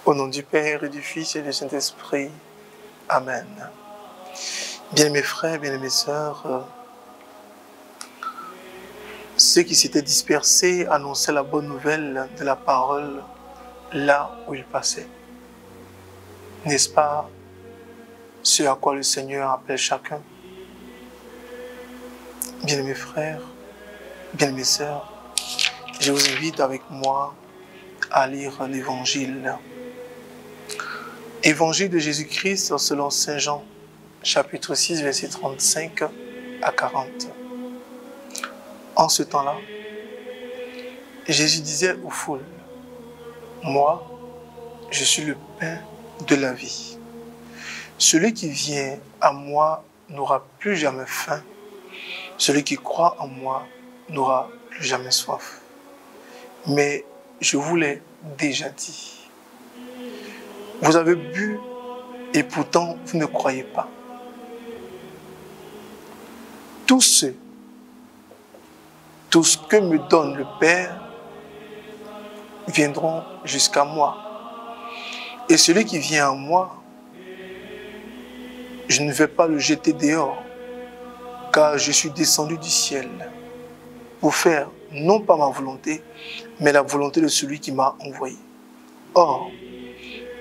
Au nom du Père et du Fils et du Saint-Esprit. Amen. Bien-aimés frères, bien-aimées sœurs, ceux qui s'étaient dispersés annonçaient la bonne nouvelle de la parole là où ils passaient. N'est-ce pas ce à quoi le Seigneur appelle chacun? Bien-aimés frères, bien-aimées sœurs, je vous invite avec moi à lire l'Évangile. Évangile de Jésus-Christ selon Saint Jean, chapitre 6, versets 35 à 40. En ce temps-là, Jésus disait aux foules, « Moi, je suis le pain de la vie. Celui qui vient à moi n'aura plus jamais faim. Celui qui croit en moi n'aura plus jamais soif. Mais je vous l'ai déjà dit. Vous avez bu et pourtant vous ne croyez pas. Tout ce que me donne le Père viendront jusqu'à moi. Et celui qui vient à moi, je ne vais pas le jeter dehors, car je suis descendu du ciel pour faire non pas ma volonté, mais la volonté de celui qui m'a envoyé. Or,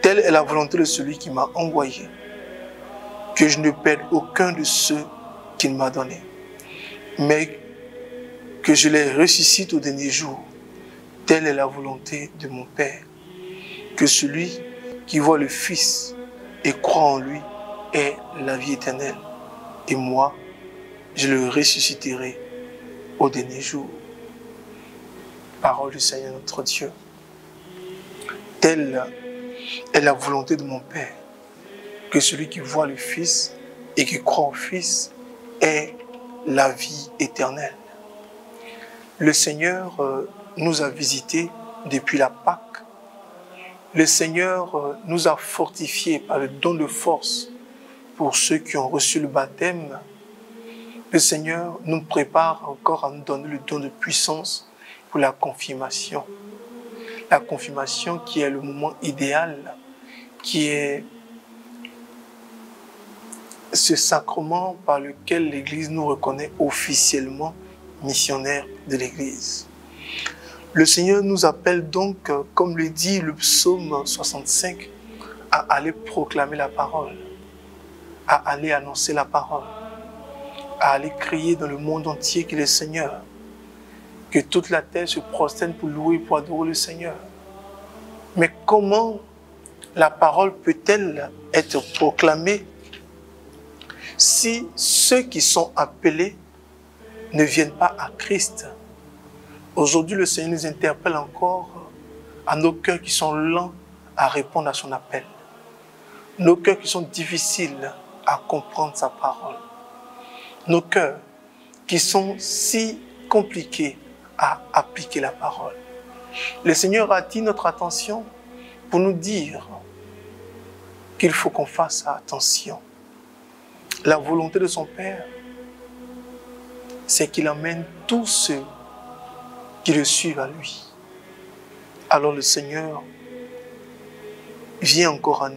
telle est la volonté de celui qui m'a envoyé, que je ne perde aucun de ceux qu'il m'a donnés, mais que je les ressuscite au dernier jour. Telle est la volonté de mon Père, que celui qui voit le Fils et croit en lui ait la vie éternelle. Et moi, je le ressusciterai au dernier jour. Parole du Seigneur notre Dieu. Telle est la volonté de mon Père, que celui qui voit le Fils et qui croit au Fils ait la vie éternelle. Le Seigneur nous a visités depuis la Pâque. Le Seigneur nous a fortifiés par le don de force pour ceux qui ont reçu le baptême. Le Seigneur nous prépare encore à nous donner le don de puissance pour la confirmation. La confirmation qui est le moment idéal, qui est ce sacrement par lequel l'Église nous reconnaît officiellement missionnaires de l'Église. Le Seigneur nous appelle donc, comme le dit le psaume 65, à aller proclamer la parole, à aller annoncer la parole, à aller crier dans le monde entier qu'il est Seigneur, que toute la terre se prosterne pour louer et pour adorer le Seigneur. Mais comment la parole peut-elle être proclamée si ceux qui sont appelés ne viennent pas à Christ? Aujourd'hui, le Seigneur nous interpelle encore à nos cœurs qui sont lents à répondre à son appel. Nos cœurs qui sont difficiles à comprendre sa parole. Nos cœurs qui sont si compliqués à appliquer la parole. Le Seigneur attire notre attention pour nous dire qu'il faut qu'on fasse attention. La volonté de son Père, c'est qu'il amène tous ceux qui le suivent à lui. Alors le Seigneur vient encore à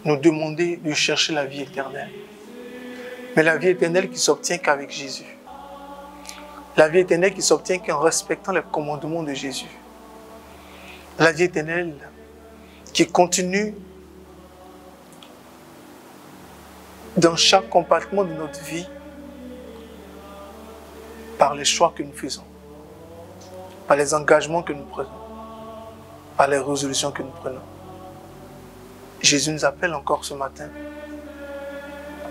nous demander de chercher la vie éternelle. Mais la vie éternelle qui s'obtient qu'avec Jésus. La vie éternelle qui s'obtient qu'en respectant les commandements de Jésus. La vie éternelle qui continue dans chaque compartiment de notre vie par les choix que nous faisons, par les engagements que nous prenons, par les résolutions que nous prenons. Jésus nous appelle encore ce matin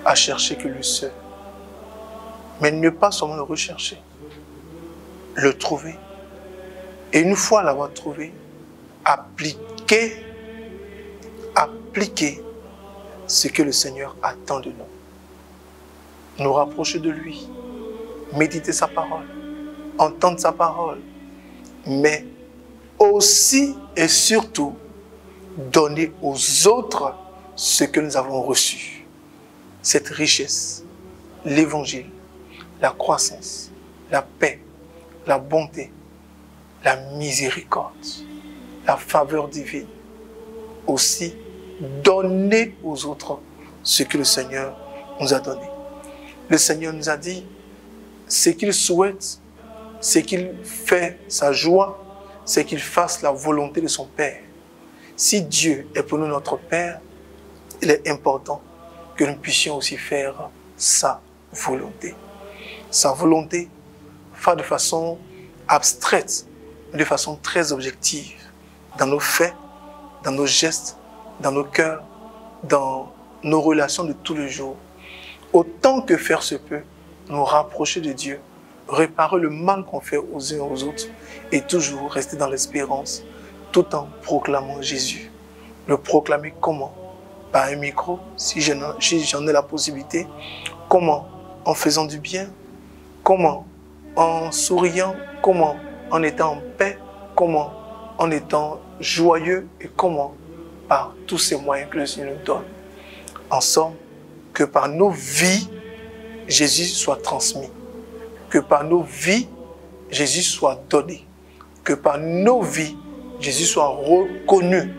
à chercher que lui seul. Mais ne pas seulement le rechercher, le trouver. Et une fois l'avoir trouvé, appliquer ce que le Seigneur attend de nous. Nous rapprocher de lui, méditer sa parole, entendre sa parole, mais aussi et surtout donner aux autres ce que nous avons reçu. Cette richesse, l'évangile, la croissance, la paix, la bonté, la miséricorde, la faveur divine, aussi donner aux autres ce que le Seigneur nous a donné. Le Seigneur nous a dit ce qu'il souhaite, ce qu'il fait, sa joie, c'est qu'il fasse la volonté de son Père. Si Dieu est pour nous notre Père, il est important que nous puissions aussi faire sa volonté. Sa volonté, pas de façon abstraite, mais de façon très objective, dans nos faits, dans nos gestes, dans nos cœurs, dans nos relations de tous les jours. Autant que faire se peut, nous rapprocher de Dieu, réparer le mal qu'on fait aux uns aux autres et toujours rester dans l'espérance tout en proclamant Jésus. Le proclamer comment? Par un micro, si j'en ai la possibilité. Comment? En faisant du bien. Comment? En souriant. Comment? En étant en paix. Comment? En étant joyeux. Et comment? Par tous ces moyens que le Seigneur nous donne. En somme, que par nos vies, Jésus soit transmis. Que par nos vies, Jésus soit donné. Que par nos vies, Jésus soit reconnu.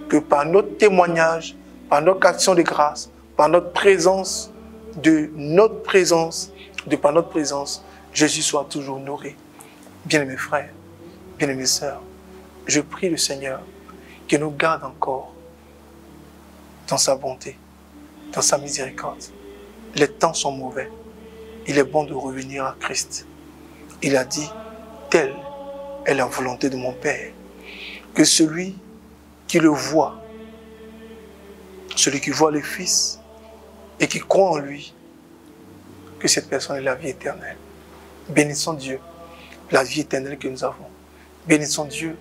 Que par notre témoignage, par notre action de grâce, par notre présence, par notre présence, Jésus soit toujours honoré. Bien-aimés frères, bien-aimées sœurs, je prie le Seigneur qu'il nous garde encore dans sa bonté, dans sa miséricorde. Les temps sont mauvais. Il est bon de revenir à Christ. Il a dit, telle est la volonté de mon Père, que celui qui le voit, celui qui voit le Fils et qui croit en lui, que cette personne ait la vie éternelle. Bénissons Dieu, la vie éternelle que nous avons. Bénissons Dieu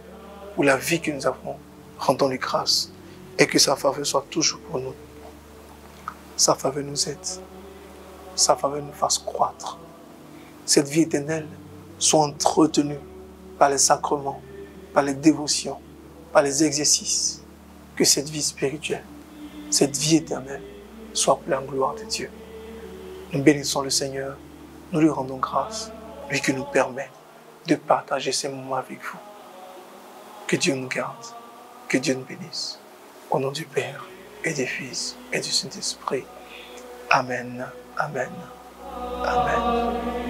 pour la vie que nous avons. Rendons-lui grâce et que sa faveur soit toujours pour nous. Sa faveur nous aide. Sa faveur nous fasse croître. Cette vie éternelle soit entretenue par les sacrements, par les dévotions, par les exercices. Que cette vie spirituelle, cette vie éternelle soit pour la gloire de Dieu. Nous bénissons le Seigneur, nous lui rendons grâce, lui qui nous permet de partager ces moments avec vous. Que Dieu nous garde, que Dieu nous bénisse. Au nom du Père et du Fils et du Saint-Esprit. Amen, amen, amen.